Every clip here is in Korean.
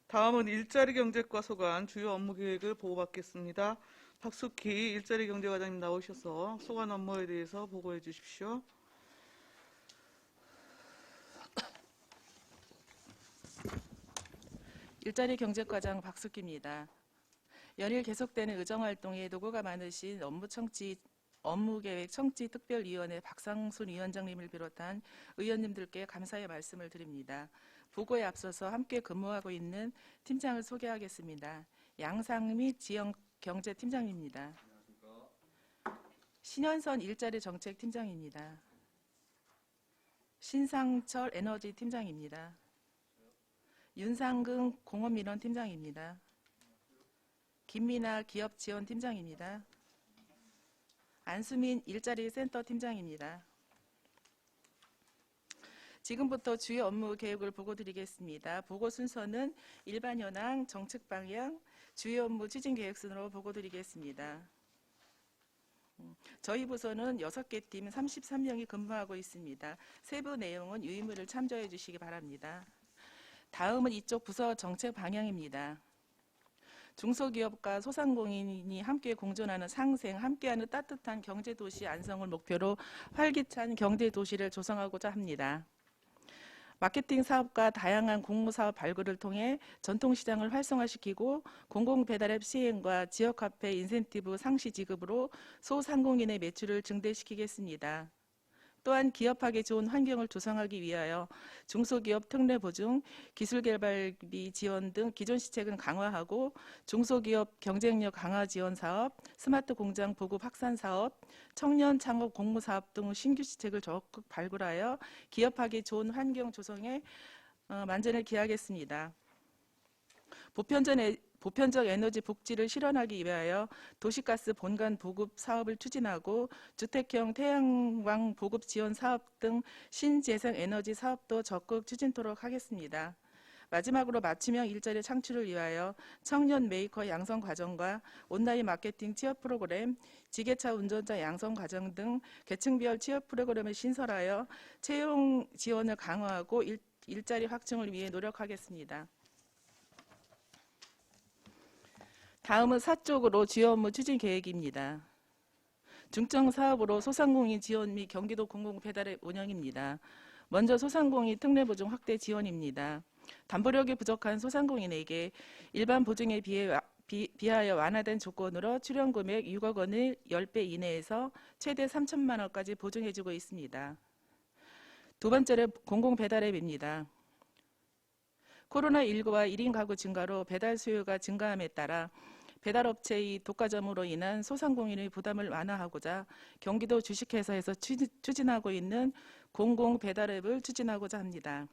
다음은 일자리 경제과 소관 주요 업무 계획을 보고받겠습니다. 박숙희 일자리 경제과장님 나오셔서 소관 업무에 대해서 보고해 주십시오. 일자리 경제과장 박숙기입니다. 연일 계속되는 의정활동에 노고가 많으신 업무계획 청지특별위원회 박상순 위원장님을 비롯한 의원님들께 감사의 말씀을 드립니다. 보고에 앞서서 함께 근무하고 있는 팀장을 소개하겠습니다. 양상미 지역경제팀장입니다. 신현선 일자리 정책팀장입니다. 신상철 에너지팀장입니다. 윤상근 공업민원팀장입니다. 김민아 기업지원팀장입니다. 안수민 일자리센터 팀장입니다. 지금부터 주요 업무 계획을 보고 드리겠습니다. 보고 순서는 일반 현황, 정책 방향, 주요 업무 추진 계획 순으로 보고 드리겠습니다. 저희 부서는 6개 팀 33명이 근무하고 있습니다. 세부 내용은 유의물을 참조해 주시기 바랍니다. 다음은 이쪽 부서 정책 방향입니다. 중소기업과 소상공인이 함께 공존하는 상생, 함께하는 따뜻한 경제도시 안성을 목표로 활기찬 경제도시를 조성하고자 합니다. 마케팅 사업과 다양한 공모사업 발굴을 통해 전통시장을 활성화시키고 공공배달앱 시행과 지역화폐 인센티브 상시 지급으로 소상공인의 매출을 증대시키겠습니다. 또한 기업하기 좋은 환경을 조성하기 위하여 중소기업 특례 보증, 기술개발비 지원 등 기존 시책은 강화하고 중소기업 경쟁력 강화 지원 사업, 스마트 공장 보급 확산 사업, 청년 창업 공모 사업 등 신규 시책을 적극 발굴하여 기업하기 좋은 환경 조성에 만전을 기하겠습니다. 보편적 에너지 복지를 실현하기 위하여 도시가스 본관 보급 사업을 추진하고 주택형 태양광 보급 지원 사업 등 신재생 에너지 사업도 적극 추진토록 하겠습니다. 마지막으로 맞춤형 일자리 창출을 위하여 청년 메이커 양성 과정과 온라인 마케팅 취업 프로그램, 지게차 운전자 양성 과정 등 계층별 취업 프로그램을 신설하여 채용 지원을 강화하고 일자리 확충을 위해 노력하겠습니다. 다음은 사쪽으로 주요 업무 추진 계획입니다. 중점 사업으로 소상공인 지원 및 경기도 공공배달앱 운영입니다. 먼저 소상공인 특례보증 확대 지원입니다. 담보력이 부족한 소상공인에게 일반 보증에 비하여 완화된 조건으로 출연금액 6억 원을 10배 이내에서 최대 3천만 원까지 보증해주고 있습니다. 두 번째로 공공배달앱입니다. 코로나19와 1인 가구 증가로 배달 수요가 증가함에 따라 배달업체의 독과점으로 인한 소상공인의 부담을 완화하고자 경기도 주식회사에서 추진하고 있는 공공배달앱을 추진하고자 합니다.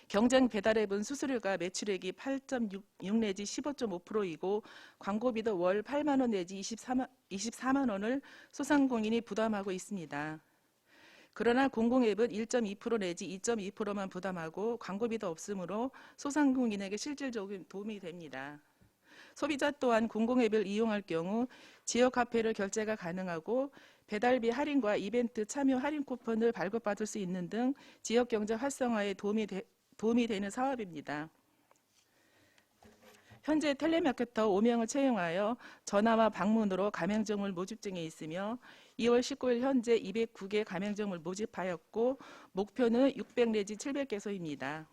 경쟁 배달앱은 수수료가 매출액이 8.6 내지 15.5%이고 광고비도 월 8만 원 내지 24만 원을 소상공인이 부담하고 있습니다. 그러나 공공앱은 1.2% 내지 2.2%만 부담하고 광고비도 없으므로 소상공인에게 실질적인 도움이 됩니다. 소비자 또한 공공앱을 이용할 경우 지역화폐를 결제가 가능하고 배달비 할인과 이벤트 참여 할인 쿠폰을 발급받을 수 있는 등 지역경제 활성화에 도움이 되는 사업입니다. 현재 텔레마케터 5명을 채용하여 전화와 방문으로 가맹점을 모집 중에 있으며 2월 19일 현재 209개 가맹점을 모집하였고 목표는 600 내지 700개소입니다.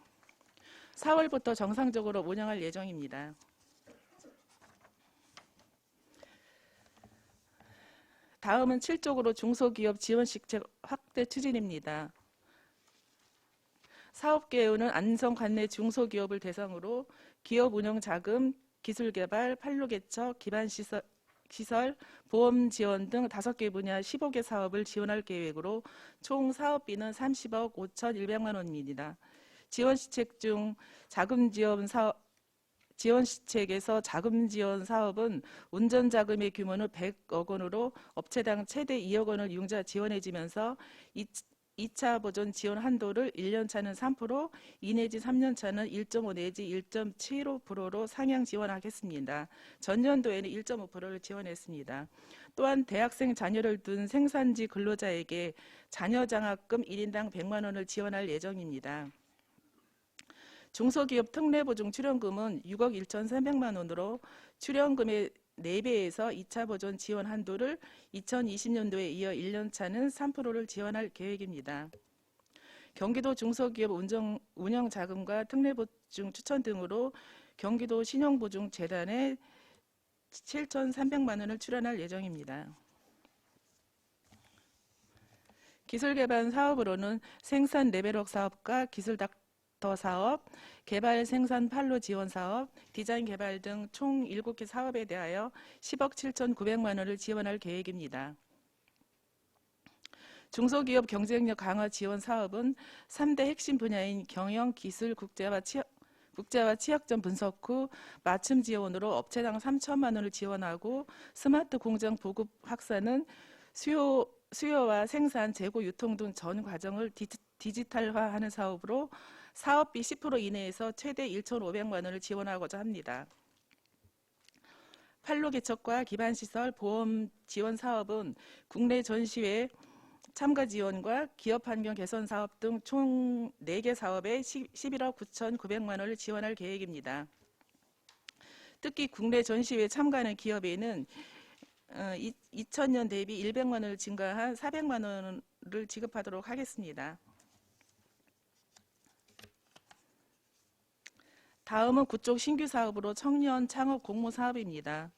4월부터 정상적으로 운영할 예정입니다. 다음은 7쪽으로 중소기업 지원시책 확대 추진입니다. 사업계획은 안성 관내 중소기업을 대상으로 기업 운영 자금, 기술개발, 판로개척, 기반시설, 보험 지원 등 5개 분야 15개 사업을 지원할 계획으로 총 사업비는 30억 5,100만 원입니다. 지원시책 중 지원시책에서 자금 지원 사업은 운전자금의 규모는 100억 원으로 업체당 최대 2억 원을 융자 지원해주면서 2차 보존 지원 한도를 1년차는 3%, 2 내지 3년차는 1.5 내지 1.75%로 상향 지원하겠습니다. 전년도에는 1.5%를 지원했습니다. 또한 대학생 자녀를 둔 생산지 근로자에게 자녀장학금 1인당 100만 원을 지원할 예정입니다. 중소기업 특례보증 출연금은 6억 1,300만 원으로 출연금의 4배에서 2차 보존 지원 한도를 2020년도에 이어 1년차는 3%를 지원할 계획입니다. 경기도 중소기업 운영자금과 특례보증 추천 등으로 경기도 신용보증재단에 7,300만 원을 출연할 예정입니다. 기술개발 사업으로는 생산 레벨업 사업과 기술닥터 사업, 개발 생산 판로 지원 사업, 디자인 개발 등 총 7개 사업에 대하여 10억 7,900만 원을 지원할 계획입니다. 중소기업 경쟁력 강화 지원 사업은 3대 핵심 분야인 경영, 기술, 국제화 취약점 분석 후 맞춤 지원으로 업체당 3천만 원을 지원하고 스마트 공장 보급 확산은 수요와 생산, 재고, 유통 등 전 과정을 디지털화하는 사업으로 사업비 10% 이내에서 최대 1,500만 원을 지원하고자 합니다. 판로 개척과 기반시설 보험 지원 사업은 국내 전시회 참가 지원과 기업 환경 개선 사업 등 총 4개 사업에 11억 9,900만 원을 지원할 계획입니다. 특히 국내 전시회 참가하는 기업에는 2000년 대비 100만 원을 증가한 400만 원을 지급하도록 하겠습니다. 다음은 구쪽 신규 사업으로 청년 창업 공모 사업입니다.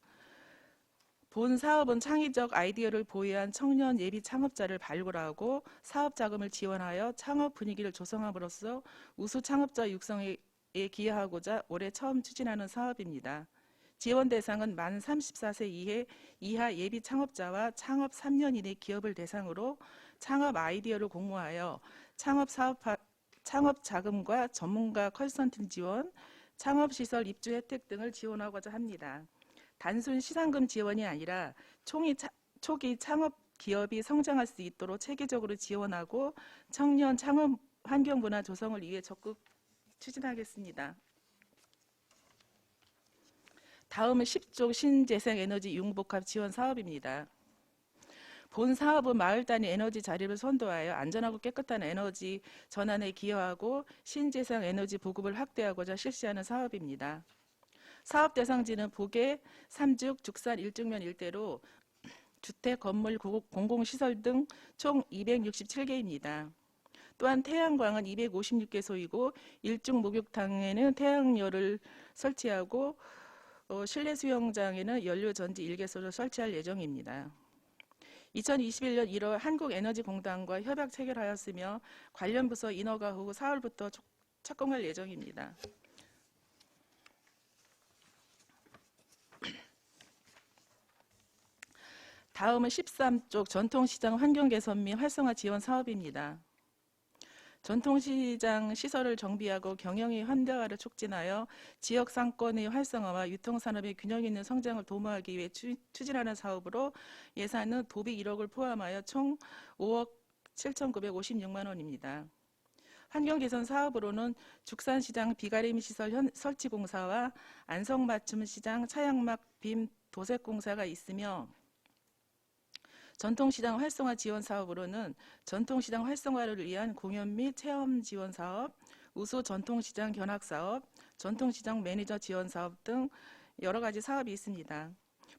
본 사업은 창의적 아이디어를 보유한 청년 예비 창업자를 발굴하고 사업 자금을 지원하여 창업 분위기를 조성함으로써 우수 창업자 육성에 기여하고자 올해 처음 추진하는 사업입니다. 지원 대상은 만 34세 이하 예비 창업자와 창업 3년 이내 기업을 대상으로 창업 아이디어를 공모하여 창업 자금과 전문가 컨설팅 지원, 창업시설 입주 혜택 등을 지원하고자 합니다. 단순 시상금 지원이 아니라 초기 창업 기업이 성장할 수 있도록 체계적으로 지원하고 청년 창업 환경 문화 조성을 위해 적극 추진하겠습니다. 다음은 10조 신재생에너지 융복합 지원 사업입니다. 본 사업은 마을 단위 에너지 자립을 선도하여 안전하고 깨끗한 에너지 전환에 기여하고 신재생 에너지 보급을 확대하고자 실시하는 사업입니다. 사업 대상지는 보계, 삼죽, 죽산, 일중면 일대로 주택, 건물, 공공시설 등 총 267개입니다. 또한 태양광은 256개소이고 일중 목욕탕에는 태양열을 설치하고 실내 수영장에는 연료전지 1개소를 설치할 예정입니다. 2021년 1월 한국에너지공단과 협약 체결하였으며 관련 부서 인허가 후 4월부터 착공할 예정입니다. 다음은 13쪽 전통시장 환경개선 및 활성화 지원 사업입니다. 전통시장 시설을 정비하고 경영의 현대화를 촉진하여 지역 상권의 활성화와 유통산업의 균형 있는 성장을 도모하기 위해 추진하는 사업으로 예산은 도비 1억을 포함하여 총 5억 7,956만 원입니다. 환경개선 사업으로는 죽산시장 비가림 시설 설치 공사와 안성맞춤시장 차양막 빔 도색 공사가 있으며 전통시장 활성화 지원 사업으로는 전통시장 활성화를 위한 공연 및 체험 지원 사업, 우수 전통시장 견학 사업, 전통시장 매니저 지원 사업 등 여러 가지 사업이 있습니다.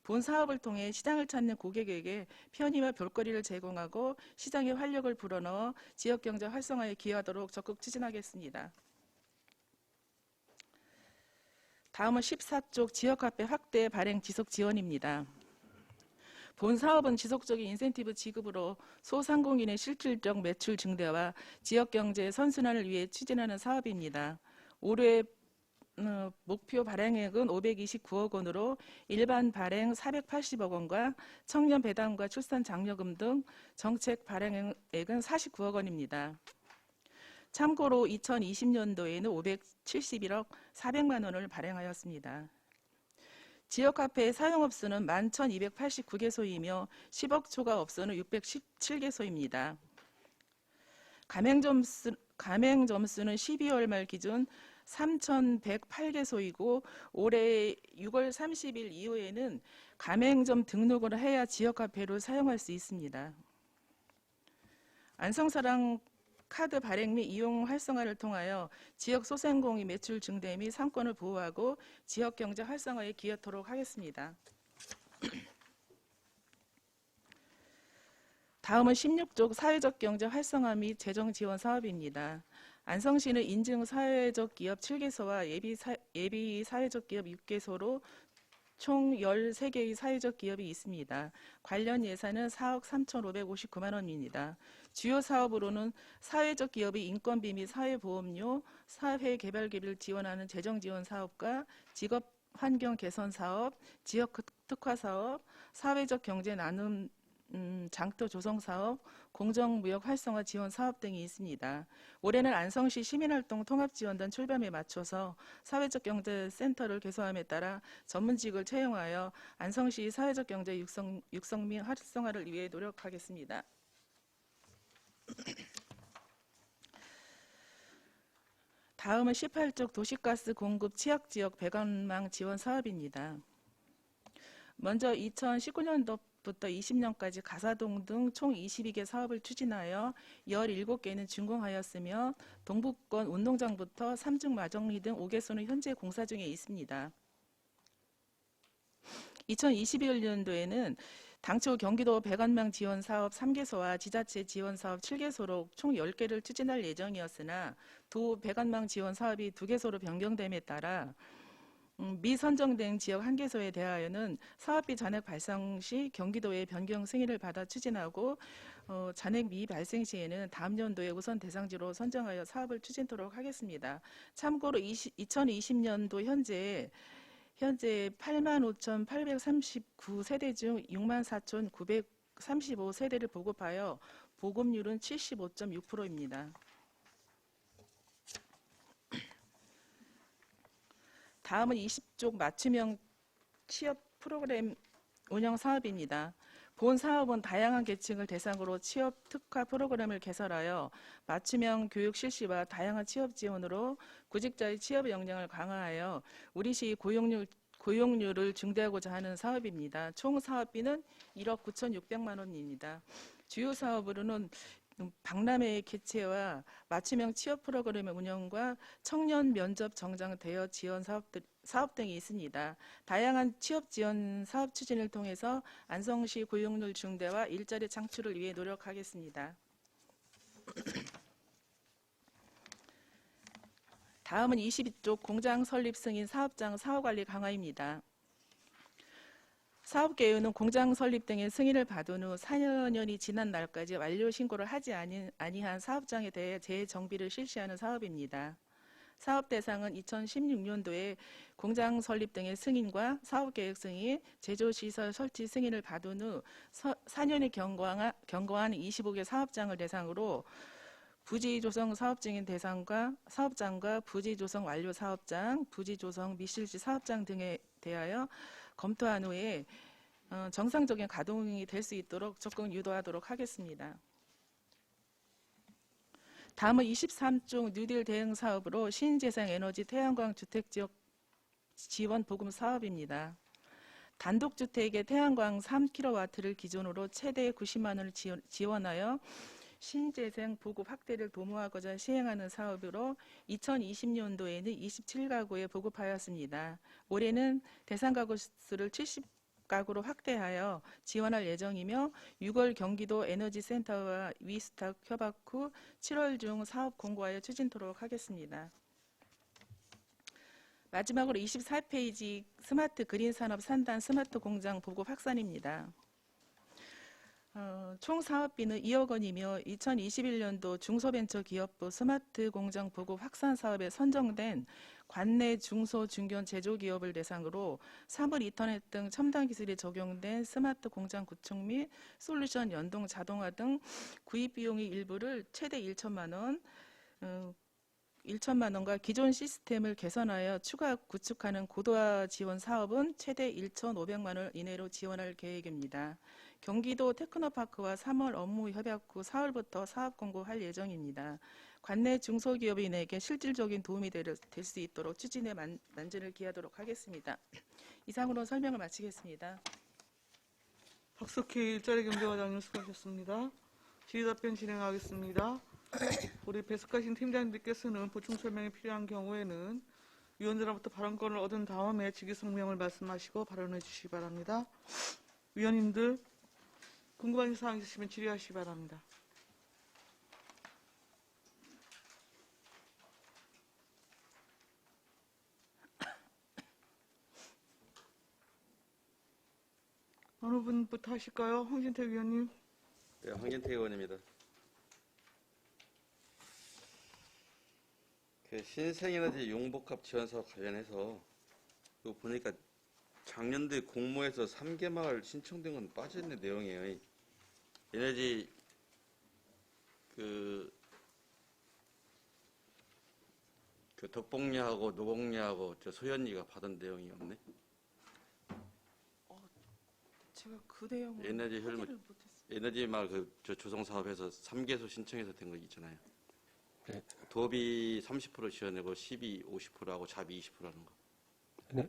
본 사업을 통해 시장을 찾는 고객에게 편의와 볼거리를 제공하고 시장의 활력을 불어넣어 지역경제 활성화에 기여하도록 적극 추진하겠습니다. 다음은 14쪽 지역화폐 확대 발행 지속 지원입니다. 본 사업은 지속적인 인센티브 지급으로 소상공인의 실질적 매출 증대와 지역경제의 선순환을 위해 추진하는 사업입니다. 올해 목표 발행액은 529억 원으로 일반 발행 480억 원과 청년 배당과 출산 장려금 등 정책 발행액은 49억 원입니다. 참고로 2020년도에는 571억 400만 원을 발행하였습니다. 지역화폐의 사용업소는 11,289개소이며 10억 초과 업소는 617개소입니다. 가맹점수는 12월 말 기준 3,108개소이고 올해 6월 30일 이후에는 가맹점 등록을 해야 지역화폐로 사용할 수 있습니다. 안성사랑 카드 발행 및 이용 활성화를 통하여 지역 소상공인 매출 증대 및 상권을 보호하고 지역 경제 활성화에 기여토록 하겠습니다. 다음은 16조 사회적 경제 활성화 및 재정 지원 사업입니다. 안성시는 인증 사회적 기업 7개소와 예비 사회적 기업 6개소로 총 13개의 사회적 기업이 있습니다. 관련 예산은 4억 3,559만 원입니다. 주요 사업으로는 사회적 기업의 인건비 및 사회보험료, 사회개발기를 지원하는 재정지원 사업과 직업 환경 개선 사업, 지역 특화 사업, 사회적 경제 나눔 장터 조성 사업, 공정무역 활성화 지원 사업 등이 있습니다. 올해는 안성시 시민활동 통합지원단 출범에 맞춰서 사회적 경제 센터를 개소함에 따라 전문직을 채용하여 안성시 사회적 경제 육성 및 활성화를 위해 노력하겠습니다. 다음은 18쪽 도시가스 공급 취약지역 배관망 지원 사업입니다. 먼저 2019년도부터 20년까지 가사동 등 총 22개 사업을 추진하여 17개는 준공하였으며 동북권 운동장부터 삼중 마정리 등 5개소는 현재 공사 중에 있습니다. 2021년도에는 당초 경기도 배관망 지원 사업 3개소와 지자체 지원 사업 7개소로 총 10개를 추진할 예정이었으나 도 배관망 지원 사업이 2개소로 변경됨에 따라 미선정된 지역 1개소에 대하여는 사업비 잔액 발생 시 경기도의 변경 승인을 받아 추진하고 잔액 미발생 시에는 다음 연도에 우선 대상지로 선정하여 사업을 추진토록 하겠습니다. 참고로 2020년도 현재 85,839세대 중 64,935세대를 보급하여 보급률은 75.6%입니다. 다음은 20쪽 맞춤형 취업 프로그램 운영 사업입니다. 본 사업은 다양한 계층을 대상으로 취업 특화 프로그램을 개설하여 맞춤형 교육 실시와 다양한 취업 지원으로 구직자의 취업 역량을 강화하여 우리시 고용률을 증대하고자 하는 사업입니다. 총 사업비는 1억 9,600만 원입니다. 주요 사업으로는 박람회 개최와 맞춤형 취업 프로그램의 운영과 청년 면접 정장 대여 지원 사업 등이 있습니다. 다양한 취업 지원 사업 추진을 통해서 안성시 고용률 증대와 일자리 창출을 위해 노력하겠습니다. 다음은 22쪽 공장 설립 승인 사업장 사후관리 강화입니다. 사업계획은 공장 설립 등의 승인을 받은 후 4년이 지난 날까지 완료 신고를 하지 아니한 사업장에 대해 재정비를 실시하는 사업입니다. 사업 대상은 2016년도에 공장 설립 등의 승인과 사업계획 승인, 제조시설 설치 승인을 받은 후 4년이 경과한 25개 사업장을 대상으로 부지 조성 사업 증인 대상과 사업장과 부지 조성 완료 사업장, 부지 조성 미실시 사업장 등에 대하여 검토한 후에 정상적인 가동이 될 수 있도록 적극 유도하도록 하겠습니다. 다음은 23쪽 뉴딜 대응 사업으로 신재생에너지 태양광 주택지역 지원 보금 사업입니다. 단독주택의 태양광 3kW를 기준으로 최대 90만 원을 지원하여 신재생 보급 확대를 도모하고자 시행하는 사업으로 2020년도에는 27가구에 보급하였습니다. 올해는 대상 가구 수를 70가구로 확대하여 지원할 예정이며 6월 경기도 에너지센터와 위스탁 협약 후 7월 중 사업 공고하여 추진토록 하겠습니다. 마지막으로 24페이지 스마트 그린 산업 산단 스마트 공장 보급 확산입니다. 총 사업비는 2억 원이며 2021년도 중소벤처기업부 스마트 공장 보급 확산 사업에 선정된 관내 중소 중견 제조기업을 대상으로 사물 인터넷 등 첨단 기술이 적용된 스마트 공장 구축 및 솔루션 연동 자동화 등 구입 비용의 일부를 최대 1천만 원과 기존 시스템을 개선하여 추가 구축하는 고도화 지원 사업은 최대 1,500만 원 이내로 지원할 계획입니다. 경기도 테크노파크와 3월 업무 협약 후 4월부터 사업 공고할 예정입니다. 관내 중소기업인에게 실질적인 도움이 될 수 있도록 추진에 만전을 기하도록 하겠습니다. 이상으로 설명을 마치겠습니다. 박석희 일자리경제과장님 수고하셨습니다. 질의답변 진행하겠습니다. 우리 배석하신 팀장님께서는 보충 설명이 필요한 경우에는 위원들로부터 발언권을 얻은 다음에 직위성명을 말씀하시고 발언해 주시기 바랍니다. 위원님들 궁금한 사항 있으시면 질의하시기 바랍니다. 어느 분부터 하실까요? 황진태 위원님. 네, 황진태 의원입니다. 그 신생에너지 용복합 지원사업 관련해서 이거 보니까 작년도에 공모해서 3개 마을 신청된 건 빠져있는 내용이에요. 에너지 그 덕봉리하고 노곡리하고 저 소연리가 받은 내용이 없네. 제가 그 내용을 에너지 혈무 확인을 못했어요. 에너지 마을 저 조성 사업에서 3개소 신청해서 된 거 있잖아요. 네. 도비 30% 지원하고 시비 50%하고 자비 20% 하는 거.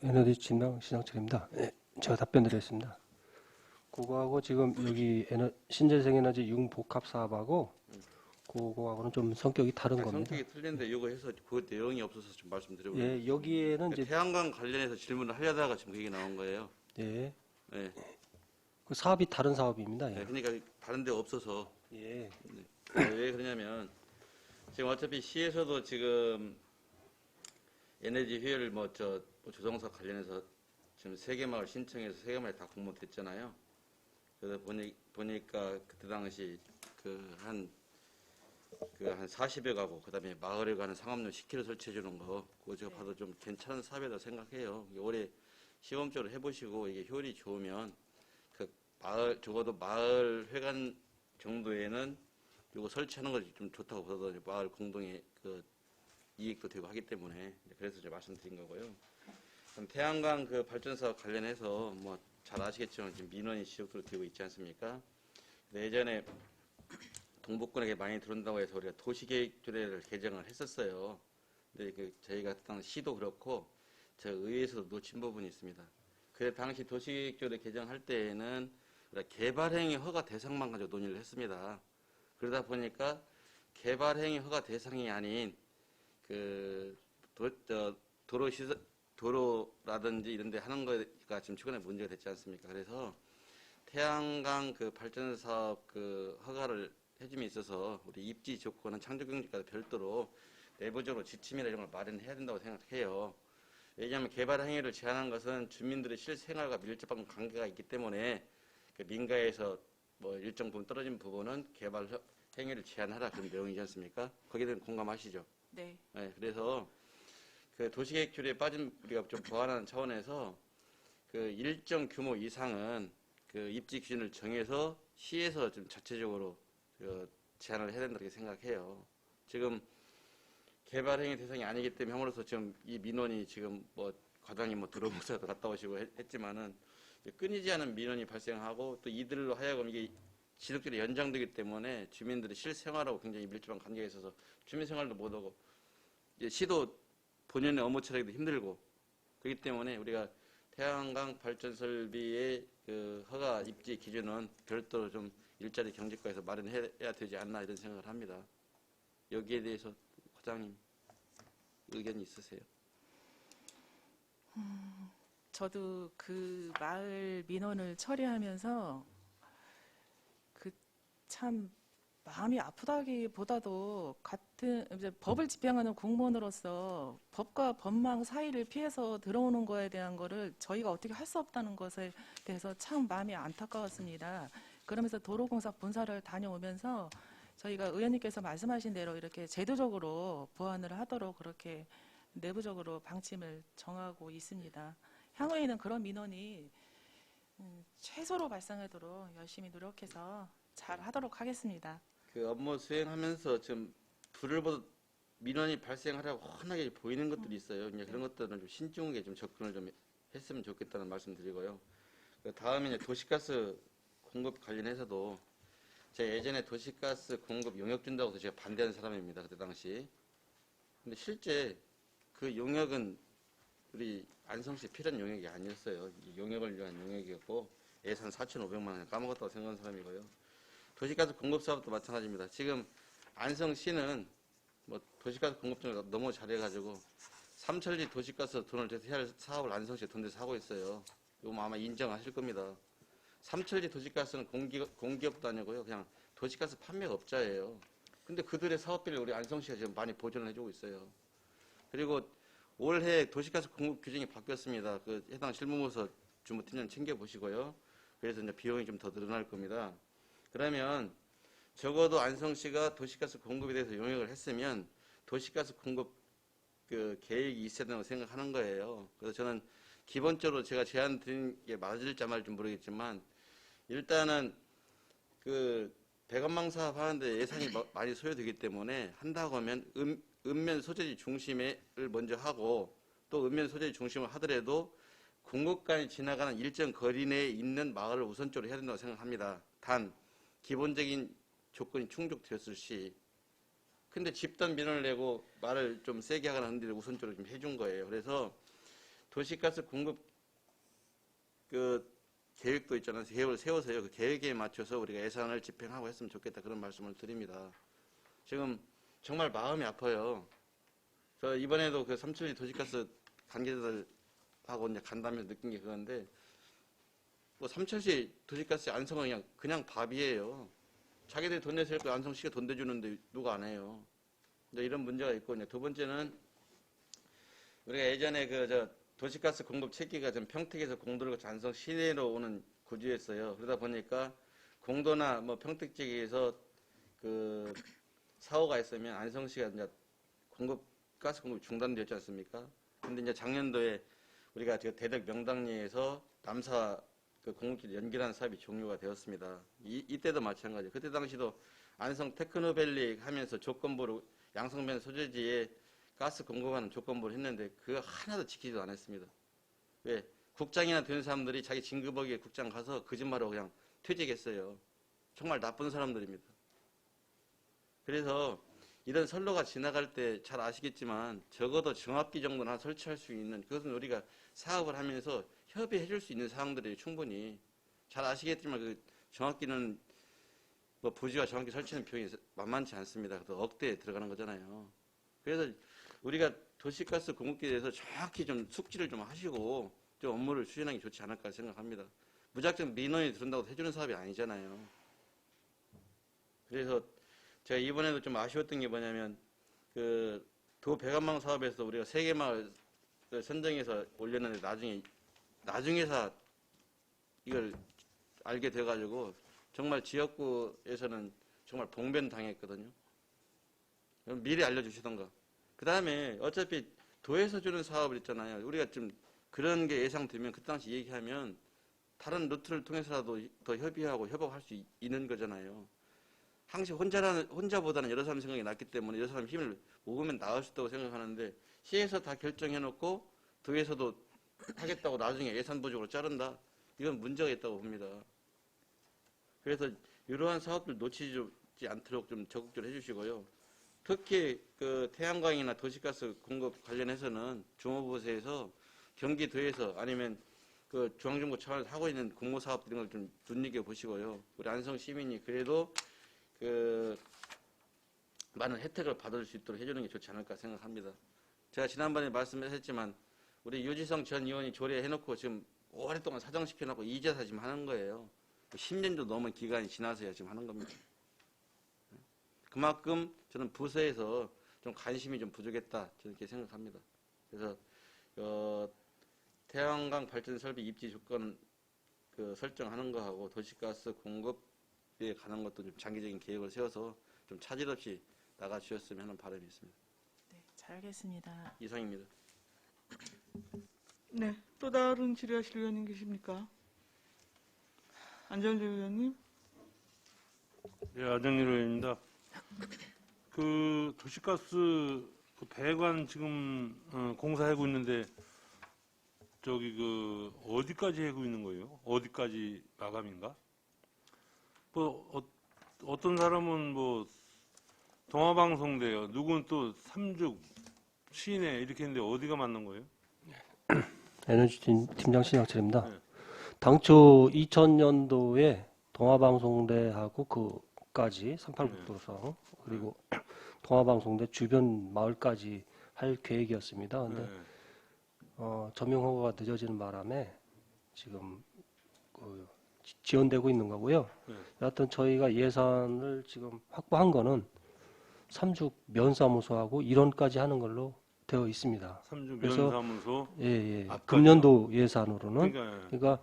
에너지 진당 신상철입니다. 네, 제가 답변 드리겠습니다. 그거하고 지금 여기 신재생 에너지 융복합 사업하고 그거하고는 좀 성격이 다른 겁니다. 성격이 틀린데 이거 해서 그 내용이 없어서 좀 말씀드리고. 예, 여기에는 이제 태양광 관련해서 질문을 하려다가 지금 그 얘기 나온 거예요. 예, 네. 그 사업이 다른 사업입니다. 네, 예. 그러니까 다른 데 없어서. 예. 왜 그러냐면 지금 어차피 시에서도 지금 에너지 효율 조성사 관련해서 지금 3개 마을 신청해서 3개 마을 다 공모됐잖아요. 그래서 보니까 그때 당시 한 40여 가구, 그 다음에 마을에 가는 상업용 10km 설치해 주는 거, 그거 제가 봐도 좀 괜찮은 사업이라고 생각해요. 올해 시범적으로 해보시고 이게 효율이 좋으면 적어도 마을 회관 정도에는 이거 설치하는 것이 좀 좋다고 보더니 마을 공동의 이익도 되고 하기 때문에 그래서 제가 말씀드린 거고요. 그럼 태양광 발전사업 관련해서 잘 아시겠지만 지금 민원이 지속적으로 되고 있지 않습니까? 예전에 동북권에게 많이 들어온다고 해서 우리가 도시계획조례를 개정을 했었어요. 근데 저희가 당시 시도 그렇고 저 의회에서도 놓친 부분이 있습니다. 그 당시 도시계획조례 개정할 때에는 개발행위 허가 대상만 가지고 논의를 했습니다. 그러다 보니까 개발행위 허가 대상이 아닌 도로라든지 이런 데 하는 거가 지금 최근에 문제가 됐지 않습니까? 그래서 태양광 발전 사업 허가를 해줌에 있어서 우리 입지 조건은 창조경제과도 별도로 내부적으로 지침이나 이런 걸 마련해야 된다고 생각해요. 왜냐하면 개발 행위를 제한한 것은 주민들의 실생활과 밀접한 관계가 있기 때문에 민가에서 일정 부분 떨어진 부분은 개발 행위를 제한하라 그런 내용이지 않습니까? 거기에 대한 공감하시죠? 네. 네, 그래서 도시계획조례에 빠진 우리가 좀 보완하는 차원에서 일정 규모 이상은 입지 기준을 정해서 시에서 좀 자체적으로 제한을 해야 된다고 생각해요. 지금 개발행위 대상이 아니기 때문에 함으로써 지금 이 민원이 지금 과장님 들어보셔서 갔다 오시고 했지만은 끊이지 않은 민원이 발생하고 또 이들로 하여금 이게 지속적으로 연장되기 때문에 주민들의 실생활하고 굉장히 밀접한 관계가 있어서 주민생활도 못하고 시도 본연의 업무 처리하기도 힘들고 그렇기 때문에 우리가 태양광 발전 설비의 허가 입지 기준은 별도로 좀 일자리 경제과에서 마련해야 되지 않나 이런 생각을 합니다. 여기에 대해서 과장님 의견이 있으세요? 저도 그 마을 민원을 처리하면서 참 마음이 아프다기보다도 같은 이제 법을 집행하는 공무원으로서 법과 법망 사이를 피해서 들어오는 거에 대한 거를 저희가 어떻게 할 수 없다는 것에 대해서 참 마음이 안타까웠습니다. 그러면서 도로공사 본사를 다녀오면서 저희가 의원님께서 말씀하신 대로 이렇게 제도적으로 보완을 하도록 그렇게 내부적으로 방침을 정하고 있습니다. 향후에는 그런 민원이 최소로 발생하도록 열심히 노력해서 잘 하도록 하겠습니다. 업무 수행하면서 지금 불을 보듯 민원이 발생하려고 환하게 보이는 것들이 있어요. 이제 그런 것들은 좀 신중하게 좀 접근을 좀 했으면 좋겠다는 말씀드리고요. 다음에 이제 도시가스 공급 관련해서도 제가 예전에 도시가스 공급 용역 준다고 해서 제가 반대하는 사람입니다. 그때 당시. 근데 실제 그 용역은 우리 안성시 필요한 용역이 아니었어요. 용역을 위한 용역이었고 예산 4,500만 원 까먹었다고 생각하는 사람이고요. 도시가스 공급 사업도 마찬가지입니다. 지금 안성시는 뭐 도시가스 공급 쪽을 너무 잘해가지고 삼천리 도시가스 돈을 대서 해야 할 사업을 안성시에 돈 대서 하고 있어요. 이거 뭐 아마 인정하실 겁니다. 삼천리 도시가스는 공기업도 아니고요. 그냥 도시가스 판매업자예요. 근데 그들의 사업비를 우리 안성시가 지금 많이 보전을 해주고 있어요. 그리고 올해 도시가스 공급 규정이 바뀌었습니다. 그 해당 실무부서 주무팀장 챙겨보시고요. 그래서 이제 비용이 좀 더 늘어날 겁니다. 그러면 적어도 안성시가 도시가스 공급에 대해서 용역을 했으면 도시가스 공급 그 계획이 있어야 된다고 생각하는 거예요. 그래서 저는 기본적으로 제가 제안 드린 게 맞을지 안 맞을지 모르겠지만 일단은 그 배관망 사업 하는데 예산이 많이 소요되기 때문에 한다고 하면 읍면 소재지 중심을 먼저 하고 또 읍면 소재지 중심을 하더라도 공급관이 지나가는 일정 거리 내에 있는 마을을 우선적으로 해야 된다고 생각합니다. 단 기본적인 조건이 충족되었을 시 근데 집단 민원을 내고 말을 좀 세게 하거나 하는 데를 우선적으로 좀 해준 거예요. 그래서 도시가스 공급 그 계획도 있잖아요. 계획을 세워서요. 그 계획에 맞춰서 우리가 예산을 집행하고 했으면 좋겠다. 그런 말씀을 드립니다. 지금 정말 마음이 아파요. 저 이번에도 그 삼천리 도시가스 관계자들하고 이제 간다면서 느낀 게 그건데 뭐 삼천시 도시가스 안성은 그냥 밥이에요. 자기들이 돈 내서 할 안성시가 돈 대주는데 누가 안 해요. 이제 이런 문제가 있고 이제 두 번째는 우리가 예전에 그 도시가스 공급 체계가 좀 평택에서 공도를 거쳐 안성 시내로 오는 구조였어요. 그러다 보니까 공도나 뭐 평택 지역에서 그 사고가 있으면 안성시가 이제 가스 공급이 중단되었지 않습니까? 근데 이제 작년도에 우리가 대덕 명당리에서 남사 그 공급기를 연결하는 사업이 종료가 되었습니다. 이때도 마찬가지예요. 그때 당시도 안성 테크노밸리 하면서 조건부로 양성면 소재지에 가스 공급하는 조건부를 했는데 그거 하나도 지키지도 않았습니다. 왜? 국장이나 되는 사람들이 자기 진급하기에 국장 가서 거짓말하고 그냥 퇴직했어요. 정말 나쁜 사람들입니다. 그래서 이런 선로가 지나갈 때 잘 아시겠지만 적어도 정압기 정도는 하나 설치할 수 있는 그것은 우리가 사업을 하면서 협의해 줄 수 있는 사항들이 충분히 잘 아시겠지만 그 정압기는 뭐 부지와 정압기 설치는 비용이 만만치 않습니다. 그래서 억대에 들어가는 거잖아요. 그래서 우리가 도시가스 공급기에 대해서 정확히 좀 숙지를 좀 하시고 좀 업무를 추진하는 게 좋지 않을까 생각합니다. 무작정 민원이 들은다고 해주는 사업이 아니잖아요. 그래서 제가 이번에도 좀 아쉬웠던 게 뭐냐면 그 도 배관망 사업에서 우리가 3개 마을 선정해서 올렸는데 나중에서 이걸 알게 돼가지고 정말 지역구에서는 정말 봉변 당했거든요. 미리 알려주시던가. 그 다음에 어차피 도에서 주는 사업을 있잖아요. 우리가 좀 그런 게 예상되면 그 당시 얘기하면 다른 루트를 통해서라도 더 협의하고 협업할 수 있는 거잖아요. 항상 혼자보다는 여러 사람 생각이 낫기 때문에 여러 사람 힘을 모으면 나을 수 있다고 생각하는데 시에서 다 결정해놓고 도에서도 하겠다고 나중에 예산 부족으로 자른다. 이건 문제가 있다고 봅니다. 그래서 이러한 사업들 놓치지 않도록 좀 적극적으로 해주시고요. 특히 그 태양광이나 도시가스 공급 관련해서는 중앙부서에서 경기도에서 아니면 그 중앙정부 차원에서 하고 있는 공모사업 이런 걸 좀 눈여겨 보시고요. 우리 안성 시민이 그래도 그 많은 혜택을 받을 수 있도록 해주는 게 좋지 않을까 생각합니다. 제가 지난번에 말씀하셨지만 우리 유지성 전 의원이 조례해놓고 지금 오랫동안 사정시켜놓고 이제서 지금 하는 거예요. 10년도 넘은 기간이 지나서야 지금 하는 겁니다. 그만큼 저는 부서에서 좀 관심이 좀 부족했다 저는 이렇게 생각합니다. 그래서 태양광 발전 설비 입지 조건 그 설정하는 거하고 도시가스 공급에 관한 것도 좀 장기적인 계획을 세워서 좀 차질 없이 나가 주셨으면 하는 바람이 있습니다. 네, 잘 알겠습니다. 이상입니다. 네, 또 다른 질의하실 의원님 계십니까? 안정재 의원님. 네, 안정일 의원입니다. 그 도시가스 그 배관 지금 공사하고 있는데 저기 그 어디까지 하고 있는 거예요? 어디까지 마감인가? 뭐 어떤 사람은 뭐 동아방송대요. 누구는 또 삼죽 시내 이렇게 했는데 어디가 맞는 거예요? 에너지 팀장 신학철입니다. 네. 당초 2000년도에 동아방송대하고 그 앞까지 38국도로서 그리고 통화방송대 주변 마을까지 할 계획이었습니다. 근데 점용 허가가 늦어지는 바람에 지금 지연되고 있는 거고요. 여하튼 저희가 예산을 지금 확보한 거는 3주 면사무소하고 1원까지 하는 걸로 되어 있습니다. 3주 그래서 면사무소. 예. 앞까지요? 금년도 예산으로는 그러니까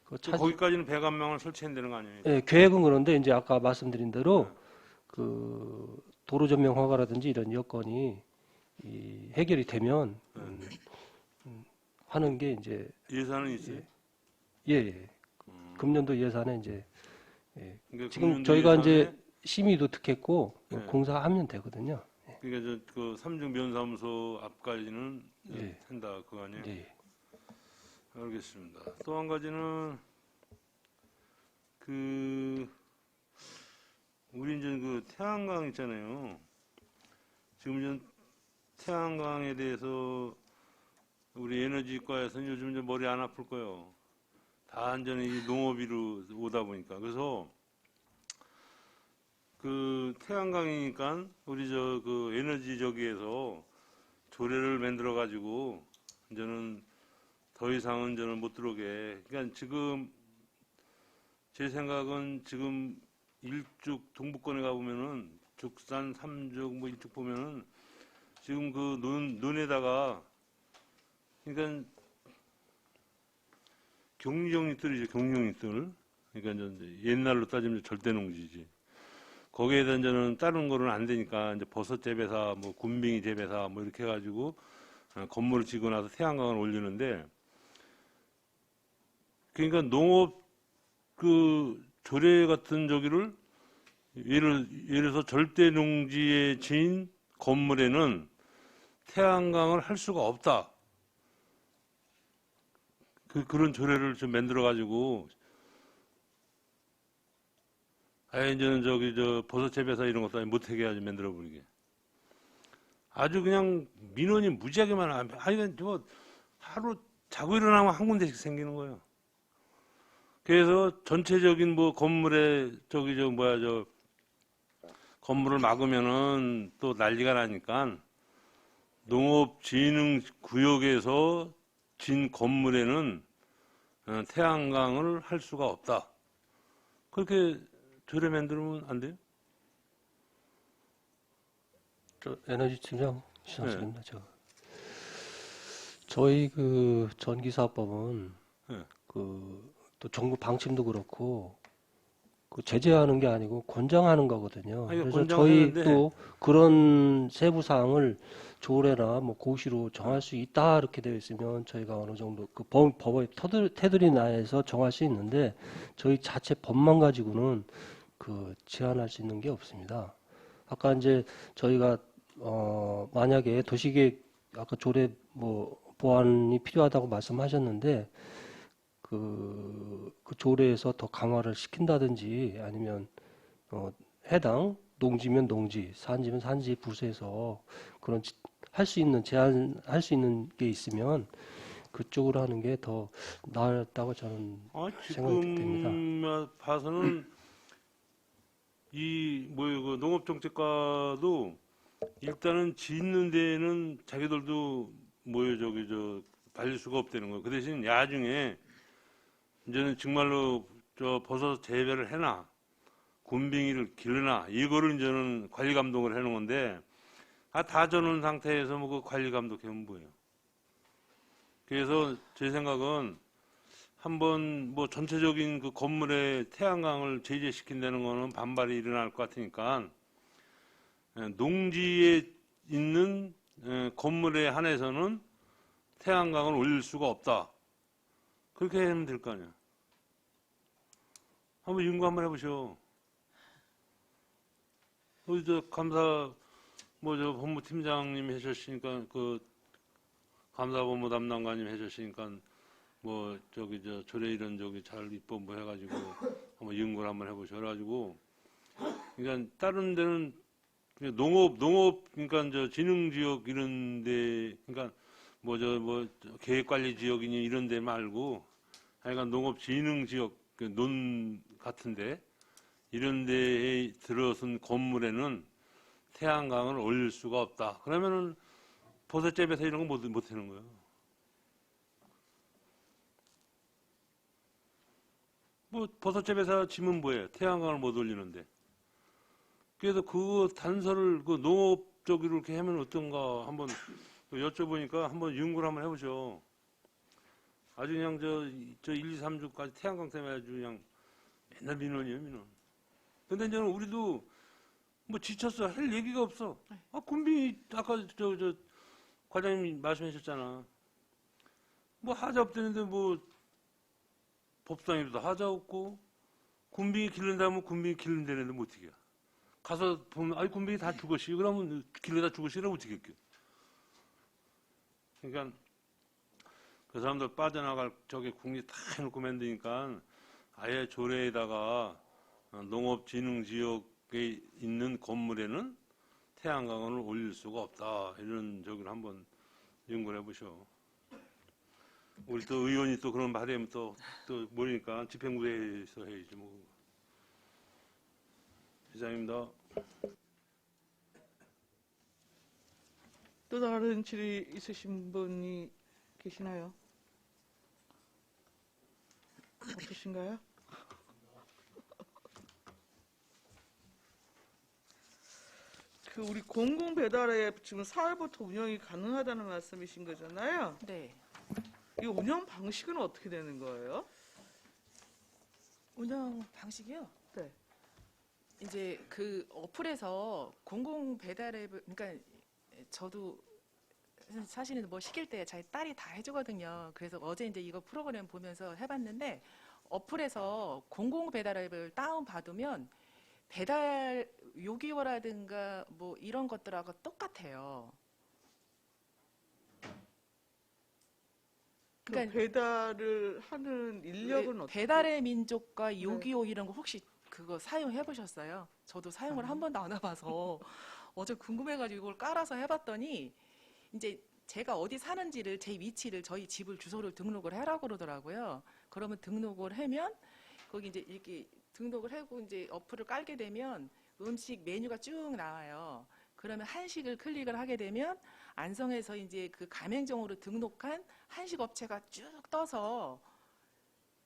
그 거기까지는 배관망을 설치한다는 거 아니에요? 예, 계획은 그런데 이제 아까 말씀드린 대로 그 도로 전면 허가라든지 이런 여건이 해결이 되면 하는 게 이제 예산은 있어요? 예. 금년도 예산에 이제 그러니까 지금 금년도 저희가 예산에 이제 심의도 특했고 네. 공사하면 되거든요. 그러니까 그 3중 면사무소 앞까지는 예. 한다 그거 아니에요? 예. 알겠습니다. 또 한 가지는 그 우리 이제 그 태양광 있잖아요. 지금 이제 태양광에 대해서 우리 에너지과에서는 요즘 이제 머리 안 아플 거예요. 다 완전히 이 농업이로 오다 보니까. 그래서 그 태양광이니까 우리 저 그 에너지 저기에서 조례를 만들어 가지고 이제는 더 이상은 저는 못 들어오게. 그러니까 지금 제 생각은 지금 일죽 동북권에 가보면은 죽산 3죽 뭐 일죽 보면은 지금 그 논에다가 그러니까 경영이뜰이죠. 경영이뜰. 그러니까 이제 옛날로 따지면 절대농지지. 거기에다 이제는 다른 거는 안 되니까 이제 버섯 재배사, 뭐 군뱅이 재배사 뭐 이렇게 해가지고 건물을 지고 나서 태양광을 올리는데 그러니까 농업 그 조례 같은 저기를 예를 들어서 절대 농지에 지은 건물에는 태양광을 할 수가 없다. 그런 조례를 좀 만들어 가지고 이제는 저기 저 버섯 재배사 이런 것도 못하게 아주 만들어 버리게. 아주 그냥 민원이 무지하게 많아. 하여간 뭐 하루 자고 일어나면 한 군데씩 생기는 거예요. 그래서 전체적인 뭐 건물에 저기 저 뭐야 저 건물을 막으면은 또 난리가 나니까 농업진흥구역에서 진 건물에는 태양광을 할 수가 없다. 그렇게 조례 만들면 안 돼요? 저 에너지팀장 신학습니다. 저희 그 전기사업법은 네. 그 또 정부 방침도 그렇고 그 제재하는 게 아니고 권장하는 거거든요. 아니, 그래서 권장하는데 저희 또 그런 세부 사항을 조례나 뭐 고시로 정할 수 있다 이렇게 되어 있으면 저희가 어느 정도 그 법의 테두리 내에서 정할 수 있는데 저희 자체 법만 가지고는 그 제한할 수 있는 게 없습니다. 아까 이제 저희가 만약에 도시계획 아까 조례 뭐 보완이 필요하다고 말씀하셨는데 그 조례에서 더 강화를 시킨다든지 아니면 해당 농지면 농지, 산지면 산지 부서에서 그런 할 수 있는 제한할 수 있는 게 있으면 그쪽으로 하는 게 더 나았다고 저는 생각이 됩니다. 지금 봐서는 이 뭐요 그 농업정책과도 일단은 짓는 데에는 자기들도 뭐요 저기 저 발릴 수가 없다는 거예요. 그 대신 야중에 이제는 정말로 저 버섯 재배를 해놔 군뱅이를 기르나 이거를 이제는 관리 감독을 해놓은 건데 다 저는 상태에서 뭐 그 관리 감독하면 뭐예요. 그래서 제 생각은 한번 뭐 전체적인 그 건물에 태양광을 제재시킨다는 거는 반발이 일어날 것 같으니까 농지에 있는 건물에 한해서는 태양광을 올릴 수가 없다. 그렇게 하면 될 거 아니야. 한번 연구 한번 해보시오. 우리 저 감사 뭐 저 법무팀장님 해주시니까 그 감사본부 담당관님 해주시니까 뭐 저기 저 조례 이런 저기 잘 입법부 해가지고 한번 연구를 한번 해보셔 가지고 그러니까 다른 데는 그냥 농업 그러니까 저 진흥지역 이런데 그러니까 뭐 계획관리지역이니 이런 데 말고 하여간 농업진흥지역 그 논 같은데 이런 데에 들어선 건물에는 태양광을 올릴 수가 없다. 그러면은 버섯재배사 이런 거 못 하는 거예요. 뭐 버섯재배사 지면 뭐예요? 태양광을 못 올리는데. 그래서 그 단서를 그 농업적으로 이렇게 하면 어떤가 한번 여쭤보니까 한번 연구를 한번 해보죠. 아주 그냥 저 1, 2, 3주까지 태양광 때문에 아주 그냥 맨날 민원이에요, 민원. 근데 이제는 우리도 뭐 지쳤어. 할 얘기가 없어. 아, 군비 아까 저 과장님 말씀하셨잖아. 뭐 하자 없다는데 뭐 법상에도 하자 없고 군비 기른다면 군비 기른다는데 뭐 어떻게 해. 가서 보면 아이 군비 다 죽었시. 그러면 길러다 죽었시라고 어떻게 할게요. 그러니까 그 사람들 빠져나갈 저기 국리 다 해놓고 만드니까 아예 조례에다가 농업진흥지역에 있는 건물에는 태양광을 올릴 수가 없다. 이런 저기를 한번 연구를 해보셔. 우리 또 의원이 또 그런 말하면 또 모르니까 집행부에서 해야지 뭐. 이상입니다. 또 다른 질의 있으신 분이 계시나요? 없으신가요? 그 우리 공공 배달앱 지금 4월부터 운영이 가능하다는 말씀이신 거잖아요. 네. 이 운영 방식은 어떻게 되는 거예요? 운영 방식이요? 네. 이제 그 어플에서 공공 배달 앱을, 그러니까 저도 사실은 뭐 시킬 때 자기 딸이 다 해주거든요. 그래서 어제 이제 이거 프로그램 보면서 해봤는데 어플에서 공공 배달 앱을 다운 받으면 배달 요기요라든가 뭐 이런 것들하고 똑같아요. 그러니까 배달을 하는 인력은 어떻게? 배달의 민족과 요기요 이런 거 혹시 그거 사용해 보셨어요? 저도 사용을 아니요. 한 번도 안 해봐서 어제 궁금해가지고 이걸 깔아서 해봤더니 이제 제가 어디 사는지를 제 위치를 저희 집을 주소를 등록을 해라 그러더라고요. 그러면 등록을 하면 거기 이제 이렇게 등록을 하고 이제 어플을 깔게 되면 음식 메뉴가 쭉 나와요. 그러면 한식을 클릭을 하게 되면 안성에서 이제 그 가맹점으로 등록한 한식 업체가 쭉 떠서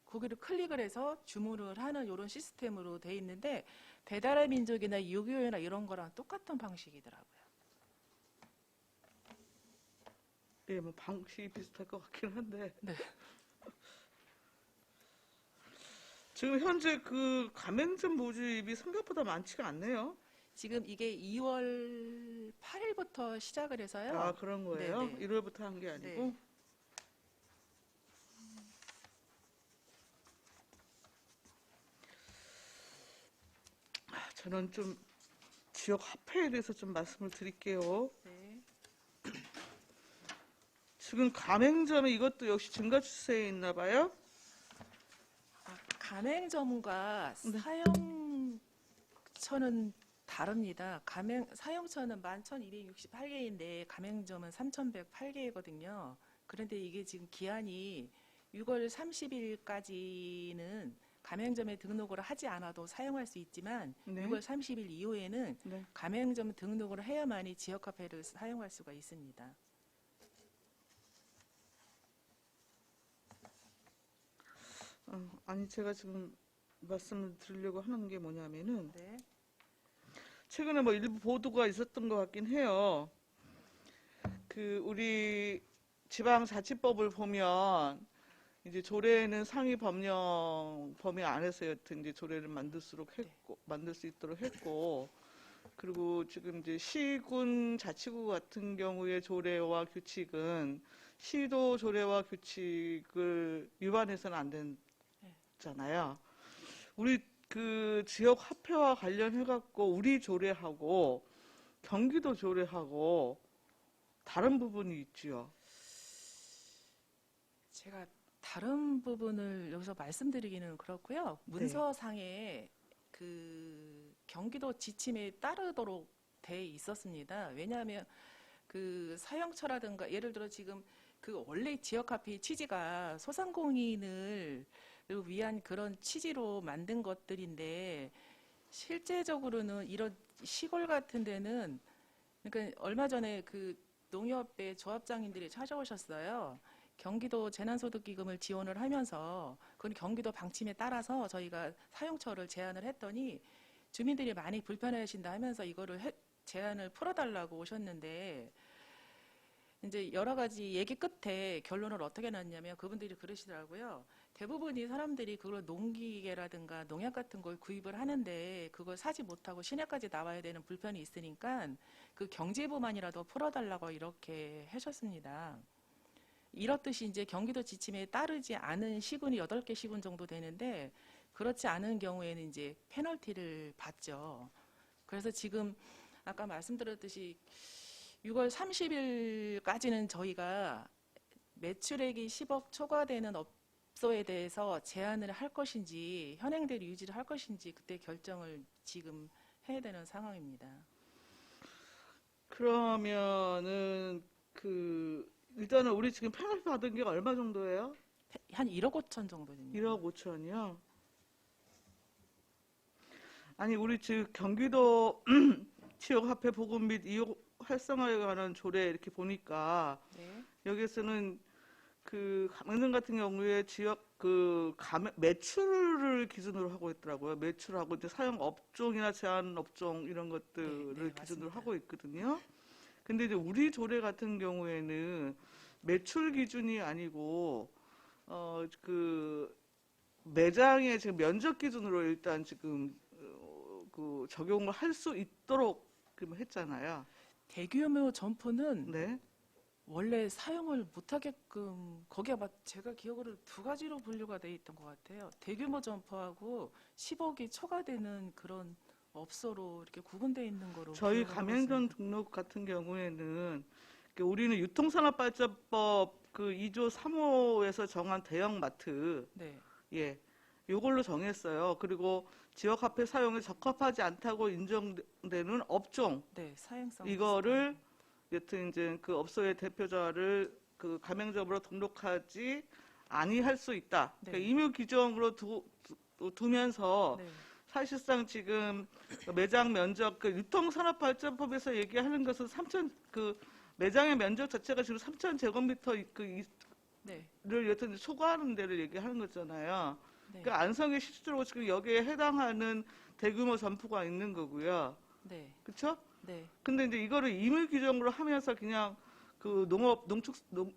거기를 클릭을 해서 주문을 하는 이런 시스템으로 돼 있는데 배달의 민족이나 요기요나 이런 거랑 똑같은 방식이더라고요. 예, 뭐 방식이 비슷할 것 같긴 한데. 네. 지금 현재 그 가맹점 모집이 생각보다 많지가 않네요. 지금 이게 2월 8일부터 시작을 해서요. 아, 그런 거예요? 네네. 1월부터 한 게 아니고? 네. 저는 좀 지역 화폐에 대해서 좀 말씀을 드릴게요. 네. 지금 가맹점에 이것도 역시 증가 추세에 있나 봐요? 가맹점과 네. 사용처는 다릅니다. 사용처는 11,268개인데 가맹점은 3,108개거든요. 그런데 이게 지금 기한이 6월 30일까지는 가맹점에 등록을 하지 않아도 사용할 수 있지만 네. 6월 30일 이후에는 네. 가맹점 등록을 해야만이 지역화폐를 사용할 수가 있습니다. 아니, 제가 지금 말씀을 드리려고 하는 게 뭐냐면은, 네. 최근에 뭐 일부 보도가 있었던 것 같긴 해요. 그, 우리 지방자치법을 보면, 이제 조례는 상위 법령 범위 안에서 여튼 이제 조례를 만들 수 있도록 했고, 그리고 지금 이제 시군 자치구 같은 경우의 조례와 규칙은 시도 조례와 규칙을 위반해서는 안 되잖아요. 우리 그 지역 화폐와 관련해 갖고 우리 조례하고 경기도 조례하고 다른 부분이 있지요. 제가 다른 부분을 여기서 말씀드리기는 그렇고요. 문서상에 그 경기도 지침에 따르도록 돼 있었습니다. 왜냐하면 그 사용처라든가 예를 들어 지금 그 원래 지역화폐의 취지가 소상공인을 위한 그런 취지로 만든 것들인데 실제적으로는 이런 시골 같은 데는 그러니까 얼마 전에 그 농협의 조합장님들이 찾아오셨어요. 경기도 재난소득기금을 지원을 하면서 그건 경기도 방침에 따라서 저희가 사용처를 제안을 했더니 주민들이 많이 불편해하신다 하면서 이거를 제안을 풀어달라고 오셨는데 이제 여러 가지 얘기 끝에 결론을 어떻게 났냐면 그분들이 그러시더라고요. 대부분이 사람들이 그걸 농기계라든가 농약 같은 걸 구입을 하는데 그걸 사지 못하고 시내까지 나와야 되는 불편이 있으니까 그 경제부만이라도 풀어달라고 이렇게 하셨습니다. 이렇듯이 이제 경기도 지침에 따르지 않은 시군이 8개 시군 정도 되는데 그렇지 않은 경우에는 이제 페널티를 받죠. 그래서 지금 아까 말씀드렸듯이 6월 30일까지는 저희가 매출액이 10억 초과되는 업소에 대해서 제한을 할 것인지 현행대로 유지를 할 것인지 그때 결정을 지금 해야 되는 상황입니다. 그러면은 일단은 우리 지금 페널티 받은 게 얼마 정도예요? 한 1억 5천 정도 됩니다. 1억 5천이요? 아니 우리 즉 경기도 지역화폐 보급 및 이용 활성화에 관한 조례 이렇게 보니까 네. 여기에서는 그 가맹점 같은 경우에 지역 매출을 기준으로 하고 있더라고요. 매출하고 이제 사용 업종이나 제한 업종 이런 것들을 네, 기준으로 맞습니다. 하고 있거든요. 근데 이제 우리 조례 같은 경우에는 매출 기준이 아니고 매장의 지금 면적 기준으로 일단 지금 적용을 할 수 있도록 했잖아요. 대규모 점포는 네. 원래 사용을 못하게끔 거기에 제가 기억으로 2가지로 분류가 돼 있던 것 같아요. 대규모 점포하고 10억이 초과되는 그런 업소로 이렇게 구분되어 있는 거로 저희 기억을 하고 가맹점 있습니다. 등록 같은 경우에는 우리는 유통산업발전법 2조 3호에서 정한 대형마트 네, 예, 요걸로 정했어요. 그리고 지역화폐 사용에 적합하지 않다고 인정되는 업종 네, 사행성 이거를 여튼 이제 그 업소의 대표자를 그 가맹점으로 등록하지 아니할 수 있다. 네. 그러니까 임의 규정으로 두면서 네, 사실상 지금 매장 면적 유통산업발전법에서 얘기하는 것은 매장의 면적 자체가 지금 3,000제곱미터 네, 를 여튼 초과하는 데를 얘기하는 거잖아요. 네, 그러니까 안성에 실질적으로 지금 여기에 해당하는 대규모 점포가 있는 거고요. 네, 그렇죠? 네, 근데 이제 이거를 임의 규정으로 하면서 그냥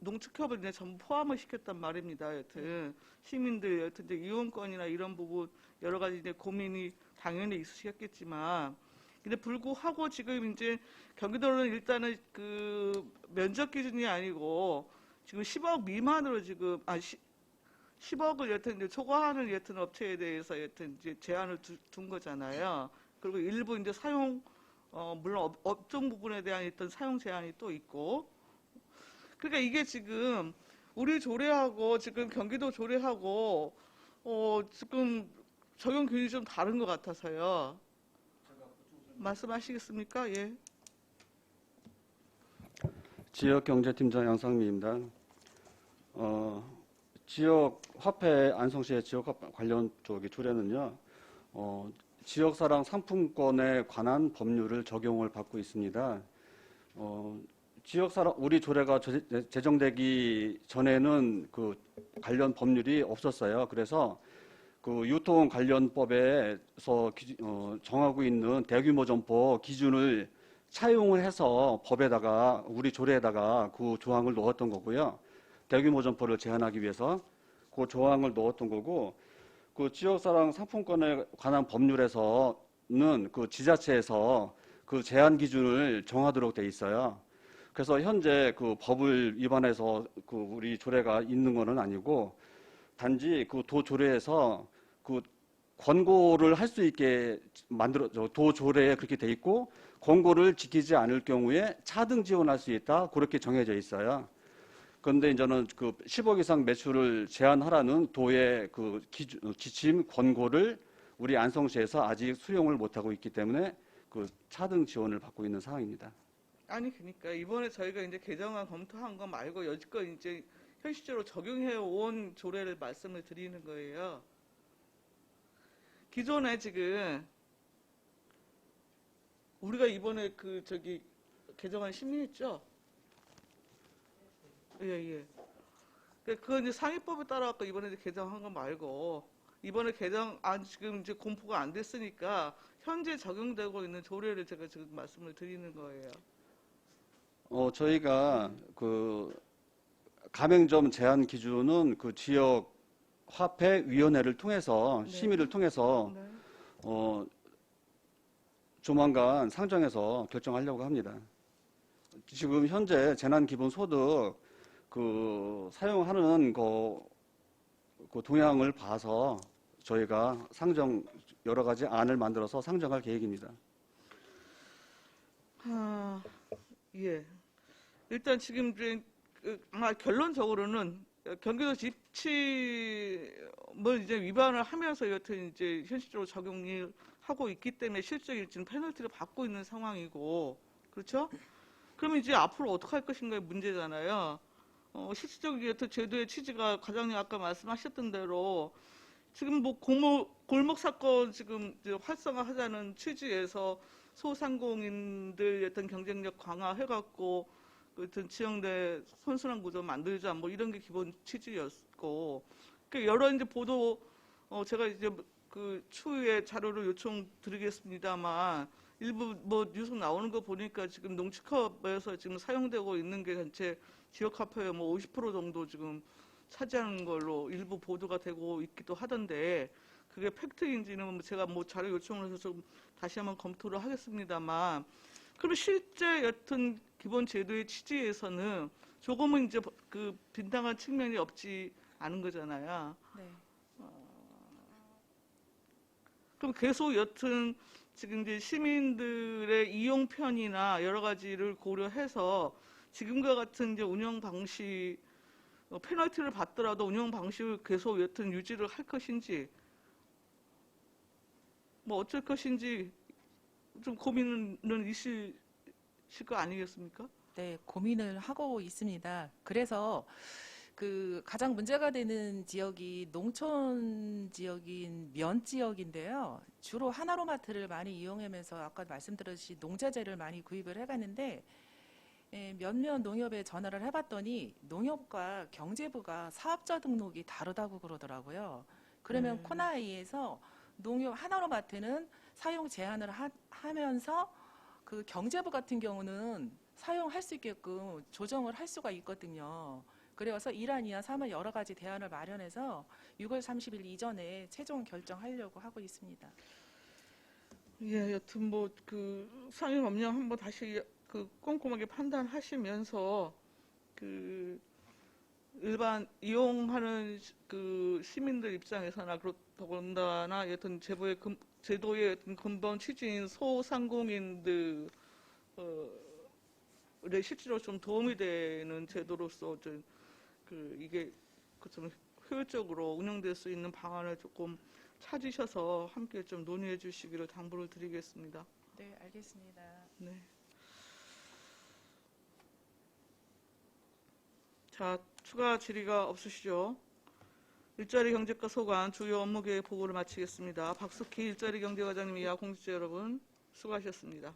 농축협을 이제 전부 포함을 시켰단 말입니다. 여튼 시민들 여튼 이제 이용권이나 이런 부분 여러 가지 이제 고민이 당연히 있으시겠지만, 근데 불구하고 지금 이제 경기도는 일단은 면적 기준이 아니고 지금 10억 미만으로 지금 10억을 여튼 이제 초과하는 여튼 업체에 대해서 여튼 이제 제한을 둔 거잖아요. 그리고 일부 이제 사용 물론 업종 부분에 대한 어떤 사용 제한이 또 있고, 그러니까 이게 지금 우리 조례하고 지금 경기도 조례하고 지금 적용 기준이 좀 다른 것 같아서요. 말씀하시겠습니까? 예. 지역경제팀장 양상미입니다. 지역 화폐 안성시의 지역 화폐 관련 조례는요, 지역사랑 상품권에 관한 법률을 적용을 받고 있습니다. 지역사랑 우리 조례가 제정되기 전에는 그 관련 법률이 없었어요. 그래서 그 유통 관련법에서 정하고 있는 대규모 점포 기준을 차용을 해서 법에다가 우리 조례에다가 그 조항을 넣었던 거고요. 대규모 점포를 제한하기 위해서 그 조항을 넣었던 거고, 그 지역사랑 상품권에 관한 법률에서는 그 지자체에서 그 제한 기준을 정하도록 돼 있어요. 그래서 현재 그 법을 위반해서 그 우리 조례가 있는 거는 아니고, 단지 그 도 조례에서 그 권고를 할 수 있게 도 조례에 그렇게 돼 있고, 권고를 지키지 않을 경우에 차등 지원할 수 있다, 그렇게 정해져 있어요. 그런데 이제는 그 10억 이상 매출을 제한하라는 도의 그 지침 권고를 우리 안성시에서 아직 수용을 못하고 있기 때문에 그 차등 지원을 받고 있는 상황입니다. 아니 그러니까 이번에 저희가 이제 개정안 검토한 거 말고 여지껏 이제 현실적으로 적용해 온 조례를 말씀을 드리는 거예요. 기존에 지금 우리가 이번에 개정안 심의했죠? 예, 예. 그건 이제 상위법에 따라서 이번에 이제 개정한 거 말고, 이번에 개정안 지금 이제 공포가 안 됐으니까, 현재 적용되고 있는 조례를 제가 지금 말씀을 드리는 거예요. 저희가 그 가맹점 제한 기준은 그 지역 화폐 위원회를 통해서 네. 심의를 통해서 네. 조만간 상정해서 결정하려고 합니다. 지금 현재 재난기본소득 그 사용하는 그 동향을 봐서 저희가 여러 가지 안을 만들어서 상정할 계획입니다. 예. 일단 지금 이제 아마 결론적으로는 경기도 집침을 이제 위반을 하면서 여튼 이제 현실적으로 적용을 하고 있기 때문에 실적인 지금 페널티를 받고 있는 상황이고, 그렇죠? 그러면 이제 앞으로 어떻게 할 것인가의 문제잖아요. 실질적인 여튼 제도의 취지가 과장님 아까 말씀하셨던 대로 지금 뭐 골목 사건 지금 이제 활성화하자는 취지에서 소상공인들 어떤 경쟁력 강화해갖고 어떤 지역 내 선순환 구조 만들자 뭐 이런 게 기본 취지였고, 그 여러 이제 보도 제가 이제 그 추후에 자료를 요청드리겠습니다만 일부 뭐 뉴스 나오는 거 보니까 지금 농축협에서 지금 사용되고 있는 게 전체 지역 화폐의 뭐 50% 정도 지금 차지하는 걸로 일부 보도가 되고 있기도 하던데, 그게 팩트인지는 제가 뭐 자료 요청을 해서 좀 다시 한번 검토를 하겠습니다만, 그럼 실제 여튼 기본 제도의 취지에서는 조금은 이제 그 빈당한 측면이 없지 않은 거잖아요. 네. 그럼 계속 여튼 지금 이제 시민들의 이용 편의나 여러 가지를 고려해서 지금과 같은 이제 운영 방식, 페널티를 받더라도 운영 방식을 계속 여튼 유지를 할 것인지, 뭐 어쩔 것인지 좀 고민은 있으실 거 아니겠습니까? 네, 고민을 하고 있습니다. 그래서 그 가장 문제가 되는 지역이 농촌 지역인 면 지역인데요. 주로 하나로마트를 많이 이용하면서 아까 말씀드렸듯이 농자재를 많이 구입을 해가는데, 몇몇 농협에 전화를 해봤더니 농협과 경제부가 사업자 등록이 다르다고 그러더라고요. 그러면 코나이에서 농협 하나로마트는 사용 제한을 하면서 그 경제부 같은 경우는 사용할 수 있게끔 조정을 할 수가 있거든요. 그래서 1안, 2안, 3안 여러 가지 대안을 마련해서 6월 30일 이전에 최종 결정하려고 하고 있습니다. 예, 여튼 뭐 그 상임 법령 한번 다시 그 꼼꼼하게 판단하시면서 그 일반 이용하는 그 시민들 입장에서나 더군다나 여튼 제도의 어떤 근본 취지인 소상공인들의 실제로 좀 도움이 되는 제도로서 이게 좀 효율적으로 운영될 수 있는 방안을 조금 찾으셔서 함께 좀 논의해 주시기를 당부를 드리겠습니다. 네, 알겠습니다. 네. 자, 추가 질의가 없으시죠? 일자리 경제과 소관 주요 업무 계획 보고를 마치겠습니다. 박숙희 일자리 경제과장님 이하 공직자 여러분 수고하셨습니다.